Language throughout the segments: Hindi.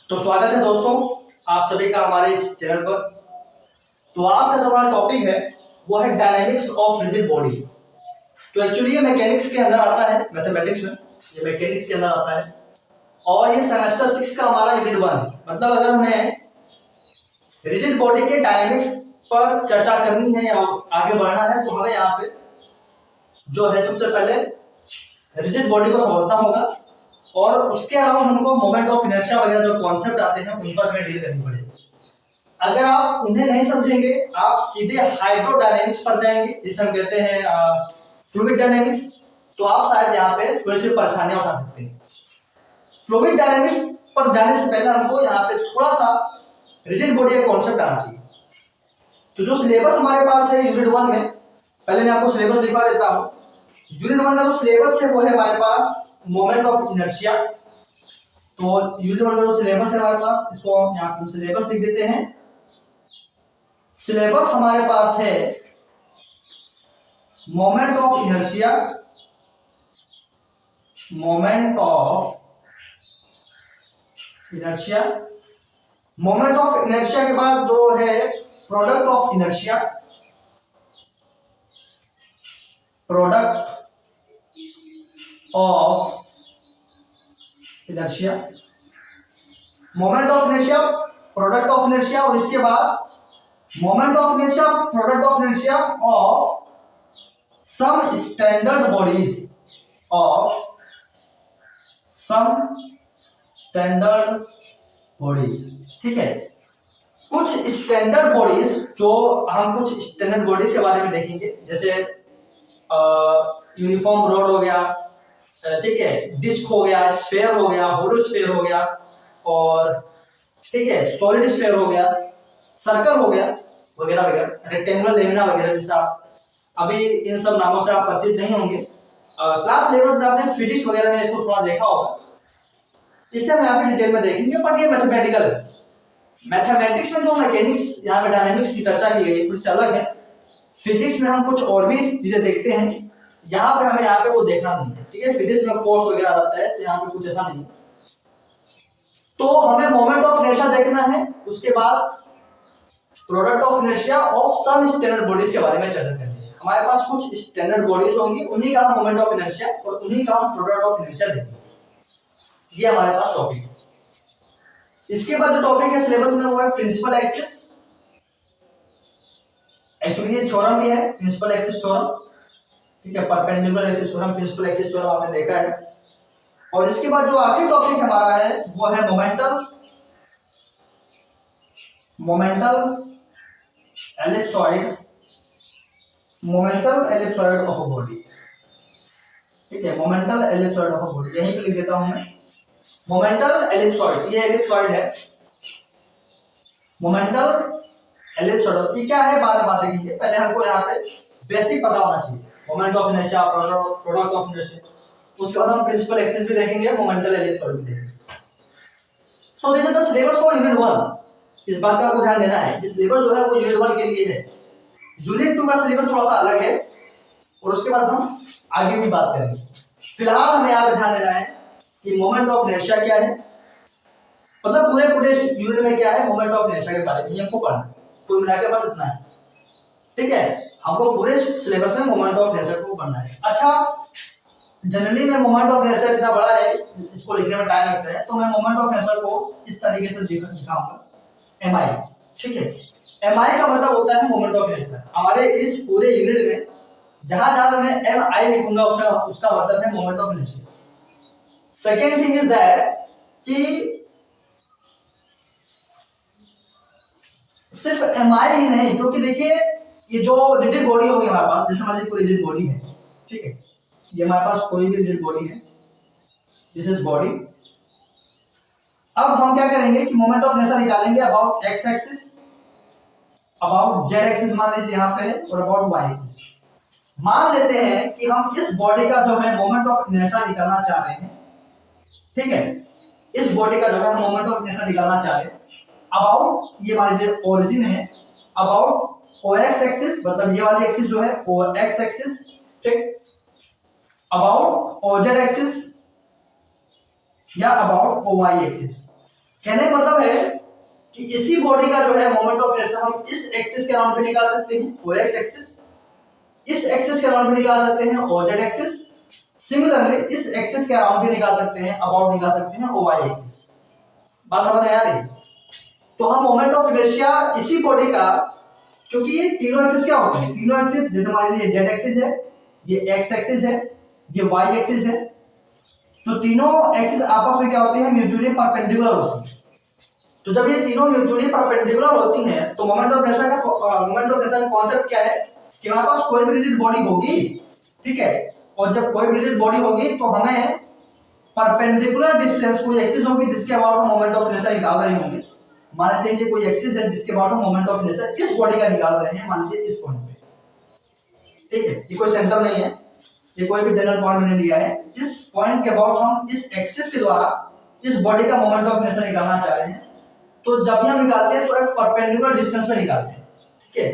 तो स्वागत है दोस्तों आप सभी का हमारे इस चैनल पर। तो आज का जो हमारा टॉपिक है वो है डायनामिक्स ऑफ रिजिड बॉडी। तो एक्चुअली ये मैकेनिक्स के अंदर आता है, मैथमेटिक्स में ये मैकेनिक्स के अंदर आता है और ये सेमेस्टर 6 का हमारा यूनिट 1। मतलब अगर हमें रिजिड बॉडी के डायनामिक्स पर चर्चा करनी है या आगे बढ़ना है तो हमें यहाँ पे जो है सबसे पहले रिजिड बॉडी को समझना होगा और उसके अलावा हमको मोमेंट ऑफ इनर्शिया वगैरह जो कॉन्सेप्ट आते हैं उन पर हमें डील करनी पड़ेगी। अगर आप उन्हें नहीं समझेंगे आप सीधे हाइड्रोडायनेमिक्स पर जाएंगे जिसे हम कहते हैं फ्लूइड डायनेमिक्स, तो आप शायद यहाँ पे थोड़ी सी परेशानियां उठा सकते हैं। फ्लूइड डायनेमिक्स पर जाने से पहले हमको यहाँ पे थोड़ा सा रिजिड बॉडी का कॉन्सेप्ट आना चाहिए। तो जो सिलेबस हमारे पास है यूनिट 1 में, पहले मैं आपको सिलेबस दिखा देता हूँ। यूनिट 1 का जो सिलेबस है वो है हमारे पास मोमेंट ऑफ इनर्शिया। तो यूनिट 1 का जो सिलेबस है हमारे पास, इसको यहाँ हम सिलेबस लिख देते हैं। सिलेबस हमारे पास है moment of inertia, moment of inertia, moment of inertia के बाद जो है product of inertia, product of inertia, moment of inertia, product of inertia और इसके बाद moment of inertia, product of inertia of some standard bodies, of some standard bodies. ठीक है, कुछ स्टैंडर्ड बॉडीज जो हम कुछ स्टैंडर्ड बॉडीज के बारे में देखेंगे, जैसे यूनिफॉर्म रोड हो गया, ठीक है, डिस्क हो गया, स्फेयर हो गया, होलो स्फेयर हो गया और ठीक है सॉलिड स्फेयर हो गया, सर्कल हो गया वगैरह वगैरह, रेक्टेंगुलर लेमिना वगैरह। जैसे आप अभी इन सब नामों से आप परिचित नहीं होंगे, क्लास लेवल में आपने फिजिक्स वगैरह में इसको थोड़ा देखा होगा, इसे हम यहाँ पे डिटेल में देखेंगे। बट ये मैथमेटिकल है। मैथमेटिक्स में जो मैकेनिक्स यहाँ पे डायनेमिक्स की चर्चा की गई कुछ अलग है। फिजिक्स में हम कुछ और भी चीजें देखते हैं, यहाँ पे हमें यहाँ पे वो देखना नहीं है। ठीक है, फिजिक्स में फोर्स वगैरह आता है तो यहाँ पे कुछ ऐसा नहीं। तो हमें मोमेंट ऑफ इनर्शिया देखना है, उसके बाद product of inertia of some standard bodies के बारे में चर्चा करनी है। हमारे पास कुछ स्टैंडर्ड बॉडीज होंगी, उन्हीं का हम मोमेंट ऑफ इनर्शिया और उन्हीं का हम प्रोडक्ट ऑफ इनर्शिया देखेंगे। ये हमारे पास टॉपिक है। इसके बाद जो टॉपिक है सिलेबस में वो है प्रिंसिपल एक्सिस। एक्चुअली ये थ्योरम भी है, प्रिंसिपल एक्सिस थ्योरम। ठीक है, perpendicular axis theorem, principal axis theorem आपने देखा है। और इसके बाद जो आखिरी टॉपिक हमारा है वो है momental ellipsoid, momental ellipsoid of a body. ठीक है, momental ellipsoid of a body, यहीं पे लिख देता हूं मैं मोमेंटल एलिप्सॉइड। ये एलिप्सॉइड है, मोमेंटल एलिप्सॉइड। ये क्या है बाद में बात देखेंगे, पहले हमको यहाँ पे बेसिक पता होना चाहिए। Moment of inertia, product of inertia, उसके बाद हम प्रिंसिपल एक्सिस भी देखेंगे, मोमेंटल एलिप्सॉइड भी देखेंगे। सो this is the syllabus for unit 1। इस बात का आपको ध्यान देना है कि सिलेबस जो है वो यूनिट 1 के लिए है। यूनिट 2 का सिलेबस थोड़ा सा अलग है और उसके बाद हम आगे भी बात करेंगे। फिलहाल हमें यहाँ पे ध्यान देना है कि मोमेंट ऑफ इनर्शिया क्या है, मतलब पूरे यूनिट में क्या है मोमेंट ऑफ इनर्शिया के बारे में हमको पढ़ना है। कुल मिला के बस इतना है। ठीक है, हमको पूरे सिलेबस में मोमेंट ऑफ इनर्शिया को पढ़ना है। अच्छा, जनरली में मोमेंट ऑफ इनर्शिया इतना बड़ा है, इसको लिखने में टाइम लगता है, तो मैं मोमेंट ऑफ इनर्शिया को इस तरीके से दिखाऊंगा, एम आई। ठीक है, एम आई का मतलब होता है मोमेंट ऑफ इनर्शिया। हमारे इस पूरे यूनिट में जहां जहां मैं एम आई लिखूंगा उसका मतलब है moment of inertia. Second thing is that कि सिर्फ एम आई ही नहीं, क्योंकि देखिए ये जो रिजिड बॉडी होगी हमारे पास, जैसे मान लीजिए कोई रिजिड बॉडी है, ठीक है, ये हमारे पास कोई भी रिजिड बॉडी है, दिस इज बॉडी। अब हम क्या करेंगे कि मोमेंट ऑफ इनर्शिया निकालेंगे about X axis, about Z axis मान लीजिए यहाँ पे है, और अबाउट वाई एक्सिस। मान लेते हैं कि हम इस बॉडी का जो है मोमेंट ऑफ इनर्शिया निकालना चाह रहे हैं। ठीक है, इस बॉडी का जो है मोमेंट ऑफ इनर्शिया निकालना चाह रहे हैं अबाउट, ये मान लीजिए ओरिजिन है, अबाउट ओ एक्स एक्सिस, मतलब ये वाली एक्सिस जो है ओ एक्स एक्सिस, ठीक, अबाउट ओ जेड एक्सिस या अबाउट ओ वाई एक्सिस। कहने का मतलब है कि इसी बॉडी का जो है मोमेंट ऑफ इनर्शिया हम इस एक्सिस के अराउंड भी निकाल सकते हैं, ओ एक्स एक्सिस, इस एक्सिस के अराउंड भी निकाल सकते हैं, ओ जेड एक्सिस, सिमिलरली इस एक्सिस के अराउंड भी निकाल सकते हैं, अबाउट निकाल सकते हैं, ओ वाई एक्सिस। बात समझ में आ रही? तो हम मोमेंट ऑफ इनर्शिया इसी बॉडी का, क्योंकि ये तीनों एक्सिस क्या होते हैं, तीनों एक्सिस जैसे मान लीजिए जेड एक्सिस है, ये एक्स एक्सिस है, ये वाई एक्सिस है, तो तीनों एक्सिस आपस में क्या होती है, म्यूचुअली परपेंडिकुलर होती है। तो जब ये तीनों म्यूचुअली परपेंडिकुलर होती हैं तो मोमेंट ऑफ इनर्शिया का कॉन्सेप्ट क्या है कि हमारे पास कोई भी रिजिड बॉडी होगी, ठीक है, और जब कोई भी रिजिड बॉडी होगी तो हमें परपेंडिकुलर डिस्टेंस कोई एक्सिस होगी जिसके अबाउट हम मोमेंट ऑफ इनर्शिया निकाल रहे होंगे। मान लेते हैं कि कोई एक्सिस है जिसके अबाउट हम मोमेंट ऑफ इनर्शिया इस बॉडी का निकाल रहे हैं, मान लीजिए इस पॉइंट पे, ठीक है, ये कोई सेंटर नहीं है, ये कोई भी जनरल पॉइंट मैंने लिया है, इस पॉइंट के अबाउट हम इस एक्सिस के द्वारा इस बॉडी का मोमेंट ऑफ इनर्शिया निकालना चाह रहे हैं। तो जब भी हम निकालते हैं तो एक परपेंडिकुलर डिस्टेंस पे निकालते हैं, ठीक है,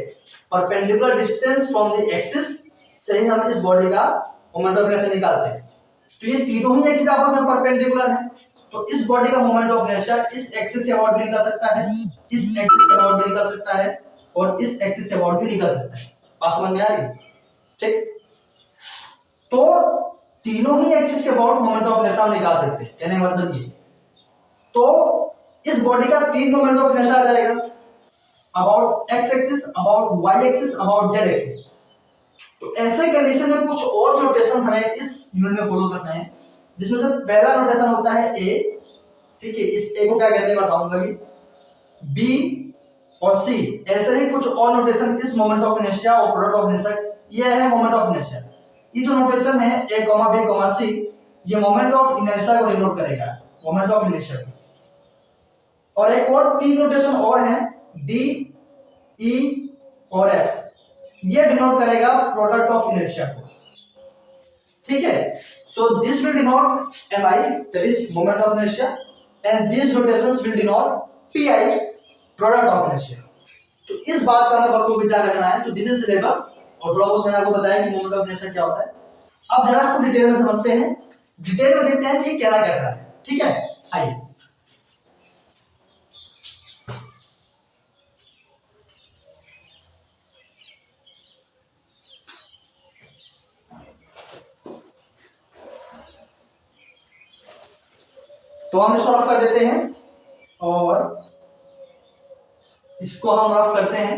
perpendicular distance from the axis से ही हम इस बॉडी का मोमेंट ऑफ इनर्शिया निकालते हैं। तो ये तीनों ही एक्सिस आपस में परपेंडिकुलर है, तो इस बॉडी का मोमेंट ऑफ इनर्शिया इस एक्सिस के अबाउट भी निकल सकता है, इस एक्सिस के अबाउट भी निकल सकता है, और इस एक्सिस के अबाउट भी निकल सकता है। बात समझ में आ रही? ठीक, तो तीनों ही एक्सिस के अबाउट मोमेंट ऑफ इनर्शिया निकाल सकते हैं, कहने का मतलब ये। तो इस बॉडी का तीन मोमेंट ऑफ इनर्शिया आ जाएगा, about X axis, about Y axis, about Z axis. तो ऐसे कंडीशन में कुछ और नोटेशन हमें इस यूनिट में फॉलो करना है, जिसमें से पहला नोटेशन होता है ए, ठीक है, इस ए को क्या कहते हैं बताऊंगा अभी, बी और सी। ऐसे ही कुछ और नोटेशन इस मोमेंट ऑफ इनर्शिया और प्रोडक्ट ऑफ इनर्शिया, ये है मोमेंट ऑफ इनर्शिया। ये जो नोटेशन है ए, बी, सी, ये मोमेंट ऑफ इनर्शिया को डिनोट करेगा, मोमेंट ऑफ इनर्शिया। और एक और तीन नोटेशन और हैं, डी, ई और एफ, ये डिनोट करेगा प्रोडक्ट ऑफ इनर्शिया को, ठीक है। So this will denote M I, that is moment of inertia, and this notations will denote P I, product of inertia. तो इस बात का हमें वक्त ध्यान रखना है। तो दिस इज सिलेबस, और थोड़ा बहुत मैंने आपको बताया कि मोमेंट ऑफ इनर्शिया क्या होता है। अब जरा इसको डिटेल में समझते हैं, डिटेल में देखते हैं कि कहना कैसा है, ठीक है। आइए, तो हम इसको रफ कर देते हैं और इसको हम रफ करते हैं।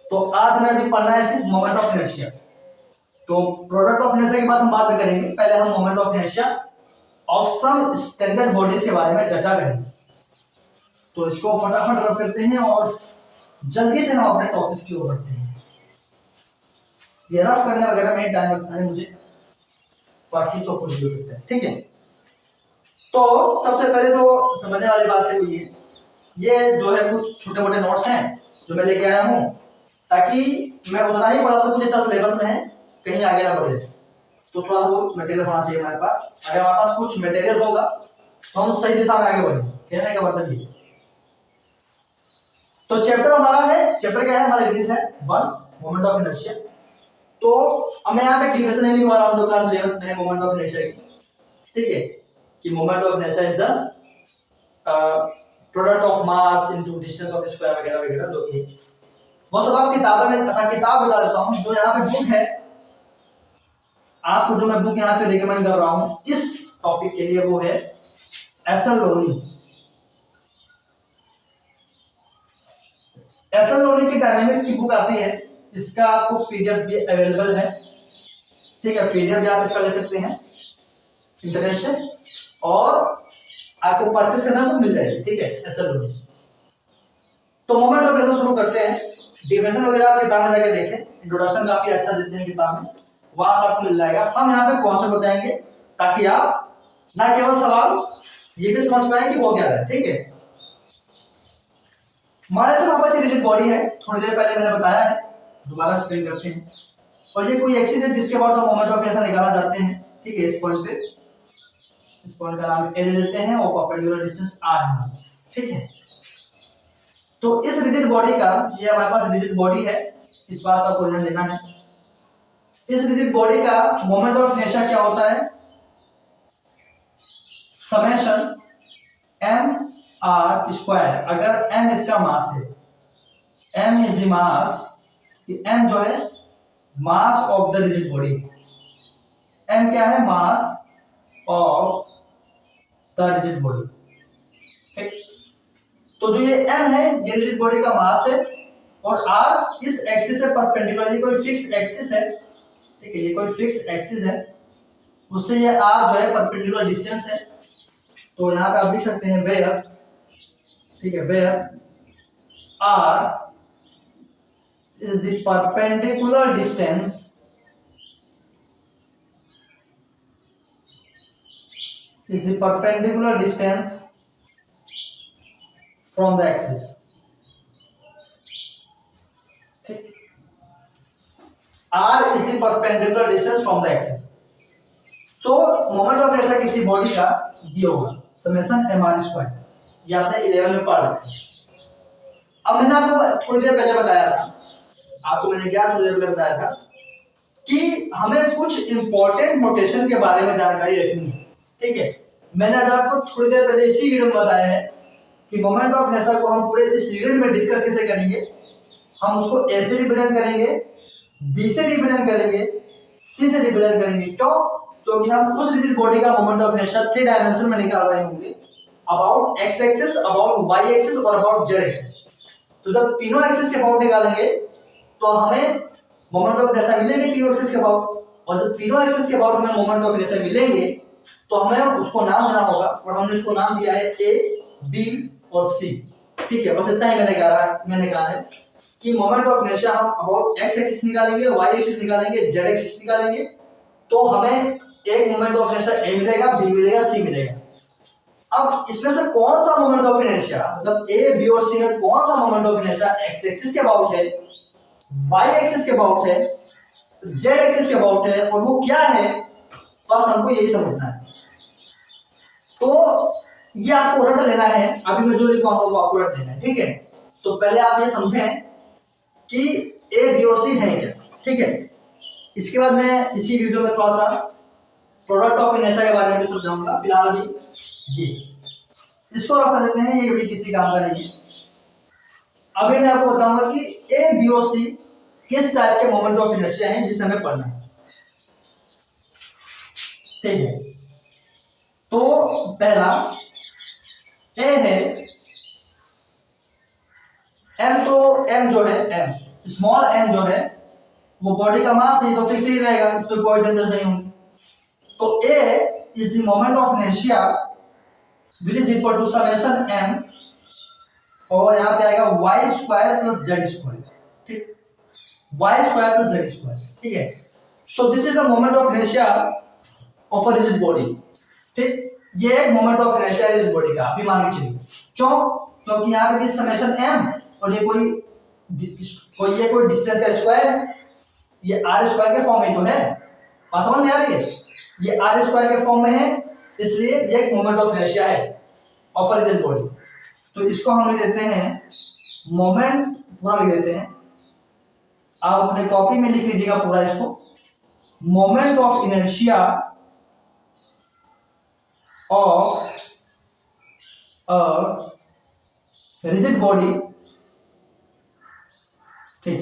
तो आज हमें अभी पढ़ना है सिर्फ मोमेंट ऑफ इनर्शिया। तो प्रोडक्ट ऑफ इनर्शिया की बात हम बाद में करेंगे, पहले हम moment of inertia of some standard bodies के बारे में चर्चा करेंगे। तो इसको फटाफट रफ करते हैं और जल्दी से हम अपने टॉपिक की ओर बढ़ते हैं। ये रफ करने वगैरह में टाइम लगता है मुझे, बाकी तो कुछ भी हो सकता है, ठीक है। तो सबसे पहले जो समझने वाली बात है वो ये जो है कुछ छोटे मोटे नोट्स हैं जो मैं लेके आया हूँ, ताकि मैं उतना ही पढ़ा सकूं जितना सिलेबस में है, कहीं आगे ना बढ़े। तो थोड़ा बहुत मटेरियल होना चाहिए हमारे पास। अगर हमारे पास कुछ मटेरियल होगा तो हम सही दिशा में आगे बढ़ेंगे, कहने का मतलब ये। तो चैप्टर हमारा है, चैप्टर क्या है हमारा, यूनिट है 1, मोमेंट ऑफ इनर्शिया। तो अब मैं यहाँ पे डिफिनेशन नहीं लिखवा रहा हूँ जो क्लास 11 में मोमेंट ऑफ इनर्शिया की, ठीक है, कि moment of inertia is the product of mass into distance of square वगैरह वगैरह, जो कि वो सब आप किताबों में, अच्छा किताब बता देता हूँ जो यहाँ पे बुक है आपको, जो मैं बुक यहाँ पे रिकमेंड कर रहा हूँ इस टॉपिक के लिए, वो है S L Loni. S L Loni की डायनामिक्स की बुक आती है, इसका आपको पीडीएफ भी अवेलेबल है, ठीक है, पीडीएफ भी आप इसका ले सकते हैं इंटरनेट से, और आपको परचेस करना तो मिल जाएगी, ठीक है, एस एल लोनी। तो मोमेंट ऑफ इनर्शिया शुरू करते हैं। डिफिनेशन वगैरह आप किताब में जाके देखें, इंट्रोडक्शन काफी अच्छा देते हैं किताब में, वहां से आपको मिल जाएगा। हम यहाँ पे कॉन्सेप्ट बताएंगे ताकि आप ना केवल सवाल ये भी समझ पाए कि वो क्या है, ठीक है। मान लेते हमारे पास रिजिड बॉडी है, थोड़ी देर पहले मैंने बताया है, दोबारा एक्सप्लेन करते हैं। और ये कोई एक्सिस है जिसके बाद हम मोमेंट ऑफ इनर्शिया निकालना चाहते हैं, ठीक है। इस पॉइंट पे, इस पॉइंट का नाम ए दे देते हैं और परपेंडिकुलर डिस्टेंस आर है, ठीक है। तो इस रिजिड बॉडी का, ये हमारे पास रिजिड बॉडी है, इस बात का आपको ध्यान देना है। इस रिजिड बॉडी का मोमेंट ऑफ इनर्शिया क्या होता है, समेशन m आर स्क्वायर, अगर एम इसका मास है, M is the mass, M जो है mass of the rigid body, M क्या है, mass of the rigid body. ठीक, तो जो ये एम है ये रिजिड बॉडी का मास है, और आर इस एक्सिस से परपेंडिकुलरली कोई फिक्स एक्सिस है, ठीक है, ये कोई फिक्स एक्सिस है, उससे ये आर जो है परपेंडिकुलर डिस्टेंस है। तो यहाँ पे आप लिख सकते हैं वेयर, ठीक है, where are is the perpendicular distance from the axis। ठीक, r is the perpendicular distance from the axis। so moment of inertia किसी बॉडी का ये होगा समेशन mr स्क्वायर, ये आपने 11 में पढ़ा है। अब मैंने आपको थोड़ी देर पहले बताया था, आपको मैंने क्या थोड़ी देर पहले बताया था कि हमें कुछ इंपॉर्टेंट नोटेशन के बारे में जानकारी रखनी है। ठीक है, मैंने आज आपको थोड़ी देर पहले इसी वीडियो में बताया है कि मोमेंट ऑफ इनर्शिया को हम पूरे इस यूनिट में डिस्कस कैसे करेंगे। हम उसको ए से रिप्रेजेंट करेंगे, बी से रिप्रेजेंट करेंगे, सी से रिप्रेजेंट करेंगे। क्यों? क्योंकि हम उस रिजिड बॉडी का मोमेंट ऑफ इनर्शिया 3 डायमेंशन में निकाल रहे होंगे, about X axis, about Y axis और अबाउट जेड एक्सिस। तो जब तीनों एक्सिस के अबाउट निकालेंगे तो हमें मोमेंट ऑफ इनर्शिया मिलेंगे तीनों एक्सिस के अबाउट, और जब तीनों एक्सिस के अबाउट हमें मोमेंट ऑफ इनर्शिया मिलेंगे तो हमें उसको नाम देना होगा, और हमने इसको नाम दिया है ए, बी और सी। ठीक है, बस इतना ही मैंने कहा है कि मोमेंट ऑफ इनर्शिया हम अबाउट एक्स एक्सिस निकालेंगे, वाई एक्सिस निकालेंगे, जेड एक्सिस निकालेंगे, तो हमें एक मोमेंट ऑफ इनर्शिया ए मिलेगा, बी मिलेगा, सी मिलेगा। अब इसमें से कौन सा मोमेंट ऑफ इनर्शिया, मतलब ए, बी और सी में कौन सा moment of inertia x axis के अबाउट है, वाई एक्सिस के अबाउट है, जेड एक्सिस के अबाउट है, और वो क्या है, बस हमको यही समझना है। तो ये आपको रट लेना है, अभी मैं जो लिखवाऊंगा वो आपको रट लेना है। ठीक है, तो पहले आप ये समझें कि ए, बी और सी है क्या। ठीक है, इसके बाद मैं इसी वीडियो में थोड़ा सा प्रोडक्ट ऑफ इनर्शिया के बारे में भी समझाऊंगा। फिलहाल अभी ये इसको रख देते हैं, ये भी किसी काम का नहीं है। अभी मैं आपको बताऊंगा कि ए, बी और सी किस टाइप के मोमेंट ऑफ इनर्शिया हैं जिसे हमें पढ़ना है। ठीक है, तो पहला ए है एम, तो एम जो है, एम स्मॉल एम जो है वो बॉडी का मास है, तो फिक्स ही रहेगा, इसमें कोई चेंजेस नहीं होंगे। तो A is the moment of inertia which is equal to summation M, और यहाँ पे आएगा Y square plus Z square. ठीक, Y square plus Z square. ठीक है, so this is the moment of inertia of a rigid body. ठीक, ये एक मोमेंट ऑफ इनर्शिया है रिजिड बॉडी का, अभी मान के चलिए। क्यों? क्योंकि यहाँ पे समेशन m और ये कोई डिस्टेंस का स्क्वायर है, ये आर स्क्वायर के फॉर्म में तो है, बात समझ में आ रही है, ये आर स्क्वायर के फॉर्म में है, इसलिए ये एक मोमेंट ऑफ इनर्शिया है ऑफ अ रिजिड बॉडी। तो इसको हम लिख देते हैं मोमेंट, पूरा लिख देते हैं, आप अपने कॉपी में लिख लीजिएगा पूरा इसको, moment of inertia of a rigid body। ठीक,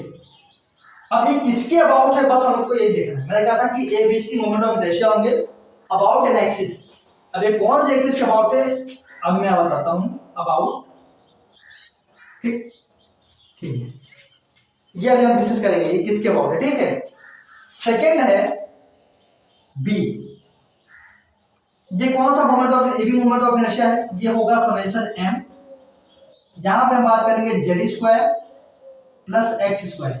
अब ये किसके अबाउट है, बस हमको यही देखना है। मैंने कहा था कि A, B, C moment of inertia होंगे अबाउट एन एक्सिस। अब ये कौन से एक्सिस के अबाउट है, अब मैं बताता हूं, अबाउट। ठीक, ठीक है, ये अभी हम डिस्कस करेंगे ये किसके अबाउट है। ठीक है, सेकेंड है बी, ये कौन सा moment of, A B moment of inertia है, ये होगा समेशन एम, यहां पे हम बात करेंगे Z square plus x square.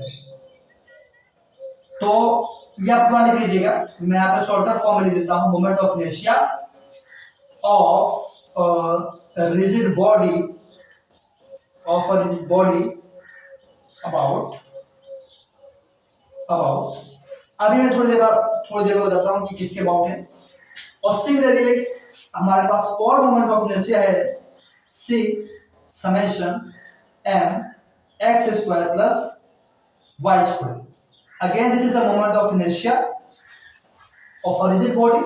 तो ये आप पूरा लिख लीजिएगा, मैं यहाँ पे शॉर्टर फॉर्म में लिख देता हूं, moment of inertia of rigid body, of a rigid body about. अभी मैं थोड़ी देर में बताता हूं कि किसके अबाउट है। और सिमिलरली हमारे पास और मोमेंट ऑफ इनर्शिया है C, summation M X square plus Y square. Again this is a moment of inertia of a rigid body,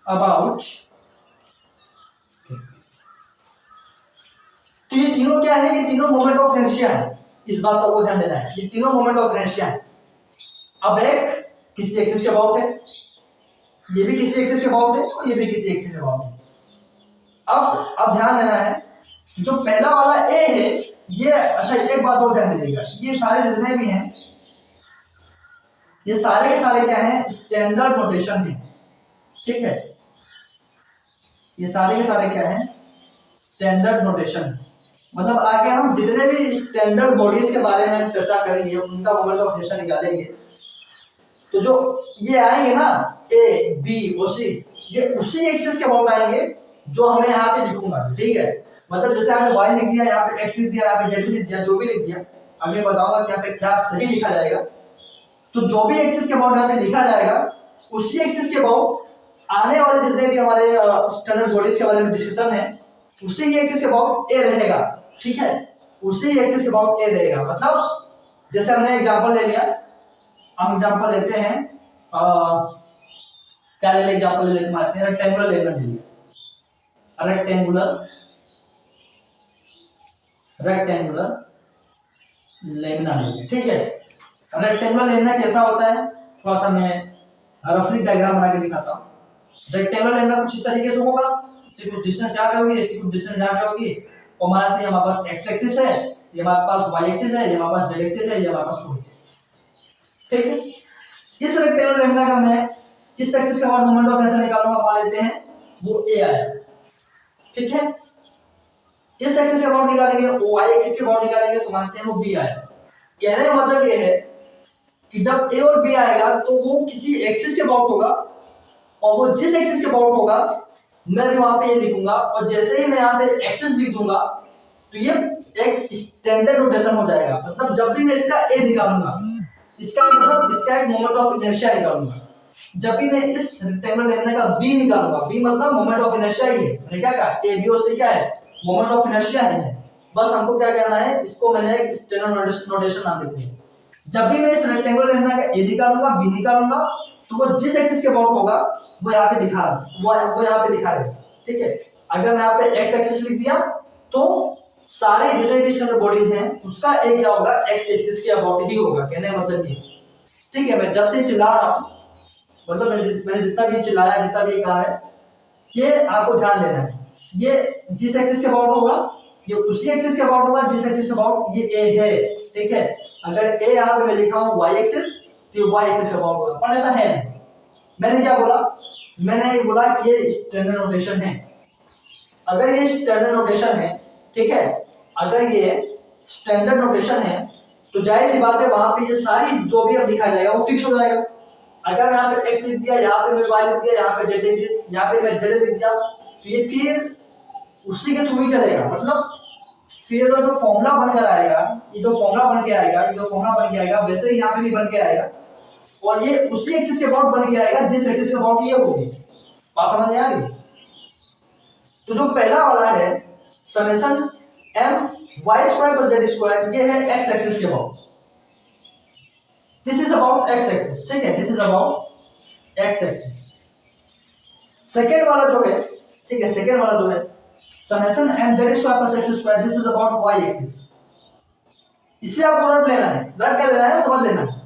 about. तो ये तीनों क्या है, ये तीनों मोमेंट ऑफ इनर्शिया है, इस बात का आपको ध्यान देना है, ये तीनों मोमेंट ऑफ इनर्शिया है। अब एक किसी एक्सिस के अबाउट है, ये भी किसी एक्सिस के अबाउट है और ये भी किसी एक्सिस के अबाउट है। अब ध्यान देना है, जो पहला वाला ए है ये, अच्छा एक बात और ध्यान दीजिएगा, ये सारे जितने भी हैं ये सारे के सारे क्या हैं, स्टैंडर्ड नोटेशन है, ठीक है, ये सारे के सारे क्या हैं, स्टैंडर्ड नोटेशन। मतलब आगे हम जितने भी स्टैंडर्ड बॉडीज के बारे में चर्चा करेंगे उनका मोमेंट ऑफ इनर्शिया निकालेंगे, तो जो ये आएंगे ना ए बी और सी, ये उसी एक्सिस के अबाउट आएंगे जो हमें यहाँ पे लिखूंगा, ठीक है। मतलब जैसे आपने y लिख दिया, यहाँ पे x लिख दिया, यहाँ पे z लिख दिया, जो भी लिख दिया, अब मैं बताऊंगा कि यहाँ पे क्या सही लिखा जाएगा। तो जो भी एक्सिस के अबाउट यहाँ पे लिखा जाएगा उसी एक्सिस के अबाउट आने वाले जितने भी हमारे स्टैंडर्ड बॉडीज के बारे में डिस्कशन है उसी ही एक्सिस के अबाउट ए रहेगा, ठीक है, उसी एक्सिस के अबाउट ए रहेगा। मतलब जैसे हमने एग्जांपल ले लिया, हम एग्जांपल लेते हैं क्या ले लें, एग्जांपल ले लेते हैं रेक्टेंगुलर लेमन ले लिया, रेक्टेंगुलर लेमिना ले लिया, ठीक है। रेक्टेंगुलर लेमिना कैसा होता है, थोड़ा सा मैं रफली डायग्राम बना के दिखाता हूँ। रेक्टेंगुलर लेमिना कुछ इस तरीके से होगा, इससे कुछ डिस्टेंस यहाँ पे होगी, इससे कुछ डिस्टेंस यहाँ पे होगी, और मानते हैं हमारे पास एक्स एक्सिस है, ये हमारे पास वाई एक्सिस है, ये हमारे पास जेड एक्सिस है, ये हमारे पास वाई, ठीक है। इस रेक्टेंगुलर लेमिना का मैं इस एक्सिस के बाद मोमेंट ऑफ इनर्शिया निकालूंगा, मान लेते हैं वो ए आया, ठीक है। इस एक्सिस के अबाउट निकालेंगे, वाई एक्सिस के अबाउट निकालेंगे तो मानते हैं वो बी आया। कहने का मतलब ये है कि जब ए और बी आएगा तो वो किसी एक्सिस के अबाउट होगा, और वो जिस एक्सिस के अबाउट होगा मैं भी वहां पे ये लिखूंगा, और जैसे ही मैं यहाँ पे एक्सिस लिख दूंगा तो ये एक स्टैंडर्ड नोटेशन हो जाएगा। मतलब जब भी मैं इसका ए निकालूंगा, इसका मतलब इसका एक मोमेंट ऑफ इनर्शिया निकालूंगा, जब भी मैं इस रेक्टेंगुलर लेमिना का बी निकालूंगा, बी मतलब मोमेंट ऑफ इनर्शिया ही है, मैंने क्या कहा ए बी और सी क्या है, मोमेंट ऑफ इनर्शिया है। बस हमको क्या कहना है, इसको मैंने एक स्टैंडर्ड नोटेशन नाम देते हैं। जब भी मैं इस रेक्टेंगुलर लेमिना का ए निकालूंगा बी निकालूंगा तो वो जिस एक्सिस के अबाउट होगा वो यहाँ पे दिखा वो यहाँ पे दिखा देगा, ठीक है। अगर मैं यहाँ पे एक्स एक्सिस लिख दिया तो सारे जितने भी स्टैंडर्ड बॉडीज हैं उसका ए क्या होगा, एक्स एक्सिस के अबाउट ही होगा, कहने का मतलब ये, ठीक है। मैं जब से चिल्ला रहा हूँ, मतलब मैंने जितना भी चिल्लाया, जितना भी कहा है, ये आपको ध्यान देना है, ये जिस एक्सिस के अबाउट होगा ये उसी एक्सिस के अबाउट होगा जिस एक्सिस के अबाउट ये ए है, ठीक है। अगर ए यहाँ पे मैं लिखा हूँ वाई एक्सिस तो ये वाई एक्सिस के अबाउट होगा, पर ऐसा है नहीं। मैंने क्या बोला, मैंने बोला कि ये स्टैंडर्ड नोटेशन है। अगर ये स्टैंडर्ड नोटेशन है, ठीक है, अगर ये स्टैंडर्ड नोटेशन है तो जाहिर सी बात है वहां पे ये सारी जो भी अब लिखा जाएगा वो फिक्स हो जाएगा। अगर मैं यहाँ पे x लिख दिया, यहाँ पे मैं y लिख दिया, यहाँ पे z लिख दिया, यहाँ पे मैं z लिख दिया, तो ये फिर उसी के थ्रू ही चलेगा। मतलब फिर जो फॉर्मूला बनकर आएगा, ये जो फॉर्मूला बन के आएगा, ये जो फॉर्मूला बन के आएगा वैसे ही यहाँ पे भी बन के आएगा, और ये उसी एक्सिस के अबाउट बन के आएगा जिस एक्सिस के अबाउट ये होगी। बात समझ में आ गई? तो जो पहला वाला है समेशन m y² पर z², ये है x एक्सिस के about, this is about x axis, ठीक है, this is about x axis. Second वाला जो है, ठीक है, सेकंड वाला जो है समेशन m z² पर z², this is about y axis. इसे आपको रट लेना है, रट कर लेना है, समझ लेना है।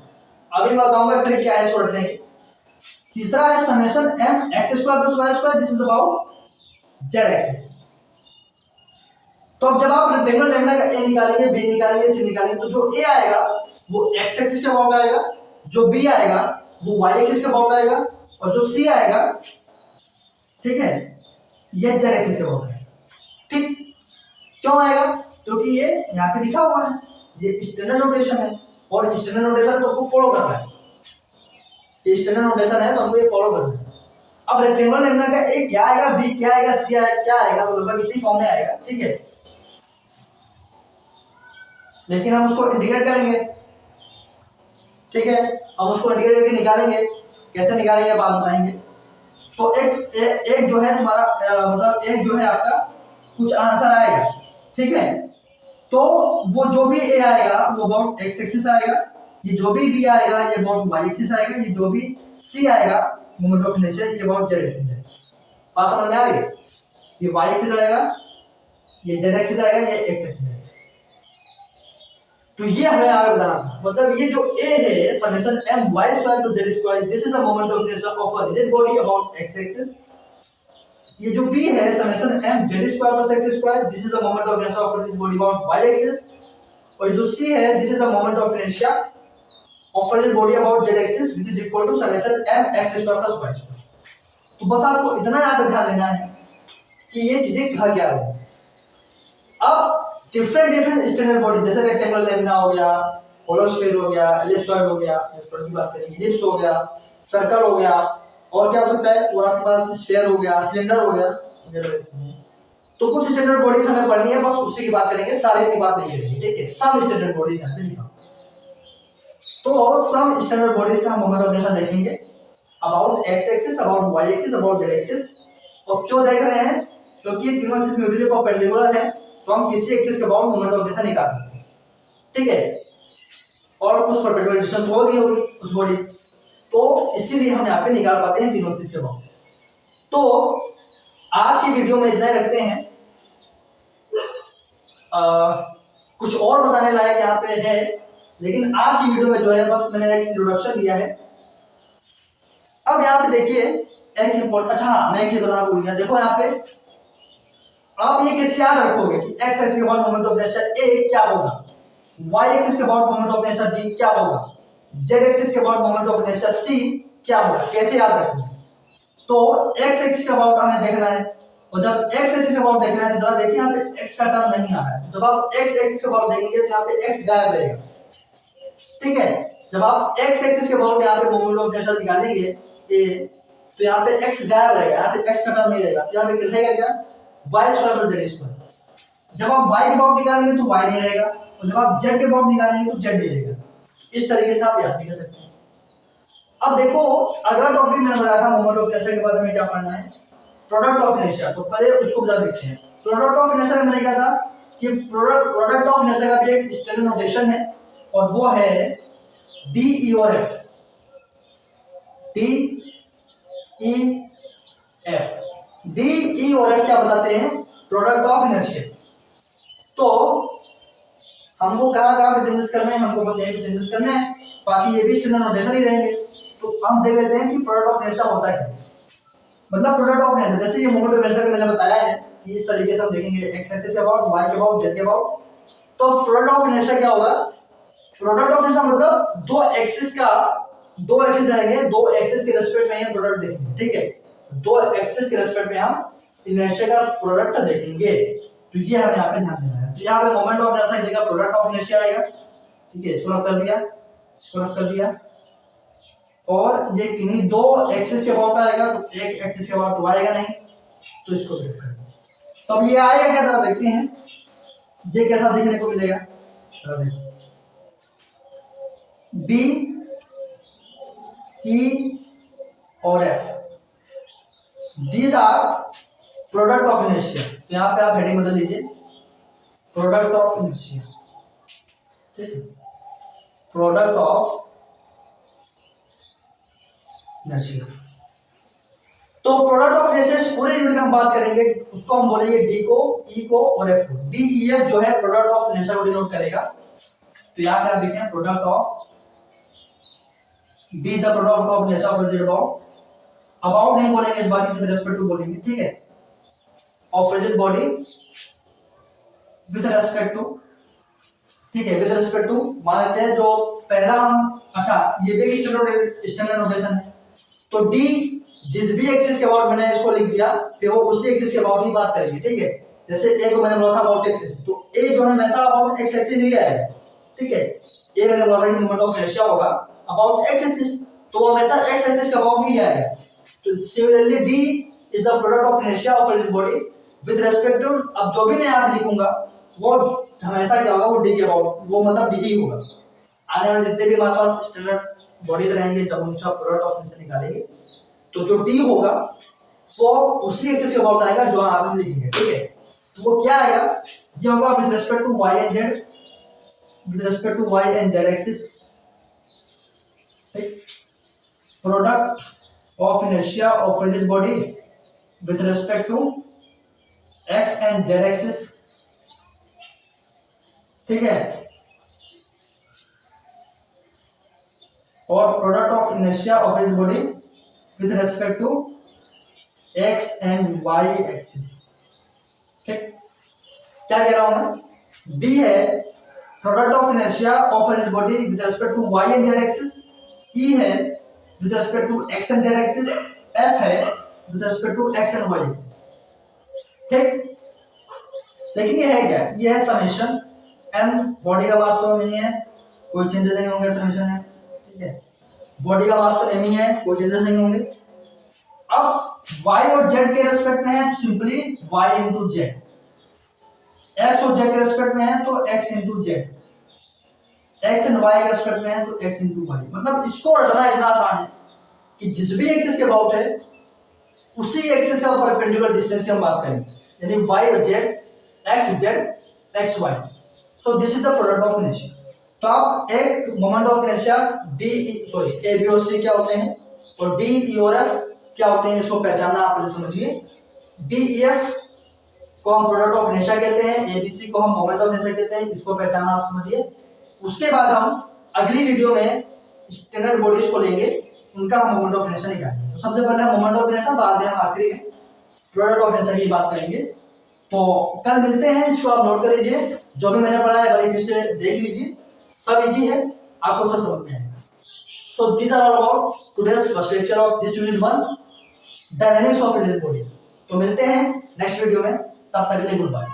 अभी मैं बताऊंगा ट्रिक क्या है इसको रटने की। तीसरा है summation m x² + y², this is about z axis. तो अब जब आप रेक्टेंगुलर लेमिना का a निकालेंगे, b निकालेंगे, c निकालेंगे, तो जो a आएगा वो x एक्सिस के अबाउट आएगा, जो b आएगा वो y एक्सिस के अबाउट आएगा, और जो c आएगा, ठीक है, ये z एक्सिस के अबाउट है। ठीक क्यों आएगा? क्योंकि ये यहाँ पे लिखा हुआ है, ये स्टैंडर्ड नोटेशन है, और स्टैंडर्ड नोटेशन को आपको फॉलो करना है। ये स्टैंडर्ड नोटेशन है तो हमको ये फॉलो करना है। अब रेक्टेंगुलर लेमिना का a क्या आएगा, b क्या आएगा, c आएगा, क्या आएगा, तो लगभग इसी फॉर्म में आएगा, ठीक है। लेकिन हम उसको इंटीग्रेट करेंगे, ठीक है, हम उसको इंटीग्रेट करके निकालेंगे। कैसे निकालेंगे बात बताएंगे। तो एक जो है तुम्हारा मतलब एक जो है आपका कुछ आंसर आएगा, ठीक है। तो वो जो भी a आएगा वो अबाउट x एक्सिस आएगा, ये जो भी b आएगा ये अबाउट y एक्सिस आएगा, ये जो भी c आएगा मोमेंट ऑफ इनर्शिया ये अबाउट z एक्सिस है। बात समझ में आ रही है? ये y एक्सिस आएगा, ये z एक्सिस आएगा, ये x एक्सिस आएगा। तो ये हमें आगे बताना था, मतलब ये जो a है summation m y square to z square, this is the moment of inertia of a rigid body about x axis. ये जो b है summation m z square plus x square, this is the moment of inertia of a rigid body about y axis. और जो c है this is the moment of inertia of a rigid body about z axis which is equal to summation m x square plus y square. तो बस आपको इतना याद ध्यान देना है कि ये चीजें कहा क्या है। अब डिफरेंट स्टैंडर्ड बॉडी जैसे रेक्टेंगुलर लैमिना हो गया, होलोस्फीयर हो गया, एलिप्सॉइड हो गया, एलिप्सॉइड की बात करेंगे, एलिप्स हो गया, सर्कल हो गया, और क्या हो सकता है, और आपके पास स्फीयर हो गया, सिलेंडर हो गया। तो कुछ स्टैंडर्ड बॉडीज हमें पढ़नी है, बस उसी की बात करेंगे, सारे की बात नहीं करेंगे, ठीक है। सम स्टैंडर्ड बॉडीज यहां पे लिखा, तो सम स्टैंडर्ड बॉडीज का हम मोमेंट ऑफ इनर्शिया देखेंगे about x axis, about y axis, about z axis. और क्यों देख रहे हैं, क्योंकि ये तीनों एक्सिस म्यूचुअली परपेंडिकुलर है, तो हम किसी एक्सिस के अबाउट मोमेंट ऑफ इनर्शिया निकाल सकते हैं, ठीक है। और कुछ परपेंडिकुलर डिस्टेंस होगी उस बॉडी, तो इसीलिए हम यहाँ पे निकाल पाते हैं तीनों एक्सिस के अबाउट। तो आज की वीडियो में इतना ही रखते हैं। कुछ और बताने लायक यहाँ पे है, लेकिन आज की वीडियो में जो है बस मैंने एक इंट्रोडक्शन दिया है। अब यहाँ पे देखिए एक इम्पोर्टेंट, अच्छा मैं एक चीज बताना भूल गया, देखो यहाँ पे आप ये कैसे याद रखोगे कि x एक्सिस के about moment of inertia a क्या होगा, y एक्सिस के about moment of inertia b क्या होगा, z एक्सिस के about moment of inertia c क्या होगा, कैसे याद रखोगे। तो x एक्सिस के अबाउट हमें देखना है, और जब x एक्सिस के अबाउट देखना है तो जरा देखिए यहाँ पे x का टर्म नहीं आ रहा है, तो जब आप x एक्सिस के अबाउट देखेंगे तो यहाँ पे x गायब रहेगा, ठीक है। जब आप x एक्सिस के अबाउट यहाँ पे मोमेंट ऑफ इनर्शिया निकालेंगे a, तो यहाँ पे x गायब रहेगा, यहाँ पे x का टर्म नहीं रहेगा, तो यहाँ पे रहेगा क्या, y square plus z square. जब आप y के अबाउट निकालेंगे तो y नहीं रहेगा, और जब आप z के अबाउट निकालेंगे तो z नहीं रहेगा। इस तरीके से आप याद भी कर सकते हैं। अब देखो अगला टॉपिक मैंने बताया था मोमेंट ऑफ इनर्शिया के बाद हमें क्या पढ़ना है, प्रोडक्ट ऑफ इनर्शिया। तो पहले उसको जरा देखते हैं। प्रोडक्ट ऑफ इनर्शिया में मैंने कहा था कि प्रोडक्ट ऑफ इनर्शिया का भी एक स्टैंडर्ड नोटेशन है, और वो है डी ई और F. D E F, D E और एफ क्या बताते हैं, प्रोडक्ट ऑफ इनर्शिया। तो हमको कहाँ पे चेंजेस करने हैं, हमको बस यही पे चेंजेस करने हैं, बाकी ये भी स्टैंडर्ड नोटेशन ही रहेंगे। तो हम देख लेते हैं कि प्रोडक्ट ऑफ इनर्शिया होता है क्या। मतलब प्रोडक्ट ऑफ इनर्शिया जैसे ये मोमेंट ऑफ इनर्शिया मैंने बताया है कि इस तरीके से हम देखेंगे x एक्सिस के अबाउट, y के अबाउट, z के अबाउट। तो प्रोडक्ट ऑफ इनर्शिया क्या होगा, प्रोडक्ट ऑफ इनर्शिया मतलब दो एक्सिस रहेंगे, दो एक्सिस के रिस्पेक्ट में हम प्रोडक्ट देखेंगे, ठीक है। दो एक्सिस के रिस्पेक्ट में हम इनर्शिया का प्रोडक्ट देखेंगे, तो ये हमें यहाँ पे ध्यान देना है। तो यहाँ पे मोमेंट ऑफ इनर्शिया की जगह प्रोडक्ट ऑफ इनर्शिया आएगा, ठीक है। इसको रफ कर दिया, इसको रफ कर दिया, और ये किन्हीं दो एक्सिस के अबाउट आएगा, तो एक एक्सिस के अबाउट तो आएगा नहीं, तो इसको रफ कर दिया। तो अब ये आएगा क्या, जरा देखते हैं ये कैसा देखने को मिलेगा। डी ई और F, These are product of inertia। तो यहाँ पे आप हेडिंग बदल दीजिए, प्रोडक्ट ऑफ इनर्शिया, ठीक है, प्रोडक्ट ऑफ इनर्शिया। तो प्रोडक्ट ऑफ इनर्शिया पूरे यूनिट में हम बात करेंगे, उसको हम बोलेंगे डी को, ई को और एफ को। डी ई एफ जो है प्रोडक्ट ऑफ इनर्शिया को डिनोट करेगा। तो यहाँ पे आप देखें product of, D is the product of inertia of rigid body, about नहीं बोलेंगे इस बार, विद रेस्पेक्ट टू बोलेंगे, ठीक है, of rigid body with respect to, ठीक है, विद रेस्पेक्ट टू मान लेते हैं जो पहला हम, अच्छा ये भी एक स्टैंडर्ड नोटेशन है। तो डी जिस भी एक्सिस के अबाउट मैंने इसको लिख दिया, फिर वो उसी एक्सिस के अबाउट ही बात करेंगे, ठीक है। जैसे ए को मैंने बोला था अबाउट एक्सिस, तो ए जो है हमेशा अबाउट एक्स एक्सिस ही आएगा, ठीक है। ए मैंने बोला था कि मोमेंट ऑफ इनर्शिया होगा अबाउट एक्स एक्सिस, तो वो हमेशा एक्स एक्सिस के अबाउट ही आएगा। तो similarly D is the product of inertia of a rigid body with respect to, अब जो भी मैं यहाँ लिखूंगा वो हमेशा क्या होगा, वो D के अबाउट, वो मतलब D ही होगा। आने वाले जितने भी हमारे पास स्टैंडर्ड बॉडीज रहेंगे, जब हम उसका प्रोडक्ट ऑफ इनर्शिया निकालेंगे, तो जो D होगा वो उसी एक्सिस के अबाउट आएगा जो आप लिखेंगे, ठीक है। तो वो क्या आएगा, ये होगा with respect to y and z, with respect to y and z axis, ठीक, product of inertia of rigid body with respect to x and z axis, ठीक है, और product of inertia of rigid body with respect to x and y axis. ठीक, क्या कह रहा हूं मैं, डी है product of inertia of rigid body with respect to y and z axis, E है with respect to x and z axis, F है with respect to x and y axis. ठीक, लेकिन ये है क्या, ये है समेशन एम, बॉडी का मास तो नहीं है, कोई चेंजेस नहीं होंगे, समेशन है, ठीक है, बॉडी का मास तो एम ही है, कोई चेंजेस नहीं होंगे। अब y और z के रेस्पेक्ट में है simply y into Z, x और z के रेस्पेक्ट में है तो x into Z, x and y के रेस्पेक्ट में है तो x इंटू वाई। मतलब इसको रटना इतना आसान है कि जिस भी एक्सिस के अबाउट है उसी एक्सिस का परपेंडिकुलर डिस्टेंस की हम बात करेंगे, यानी y और z, x z, x y। So this is the product of inertia. तो आप एक moment of inertia D, sorry A B और सी क्या होते हैं और डी ई और एफ क्या होते हैं, इसको पहचानना आप पहले समझिए। डी ई एफ को हम प्रोडक्ट ऑफ इनर्शिया कहते हैं, ए बी सी को हम मोमेंट ऑफ इनर्शिया कहते हैं, इसको पहचानना आप समझिए। उसके बाद हम अगली वीडियो में स्टैंडर्ड बॉडीज को लेंगे, उनका हम मोमेंट ऑफ इनर्शिया निकालेंगे। तो सबसे पहले हम मोमेंट ऑफ इनर्शिया, बाद में हम आखिरी में प्रोडक्ट ऑफ इनर्शिया की बात करेंगे। तो कल मिलते हैं, इसको आप नोट कर लीजिए, जो भी मैंने पढ़ा है एक बार फिर से देख लीजिए, सब इजी है, आपको सब समझ में आएगा। So these are all about today's first lecture of this unit 1 dynamics of rigid body. तो मिलते हैं नेक्स्ट वीडियो में, तब तक के लिए गुड बाय।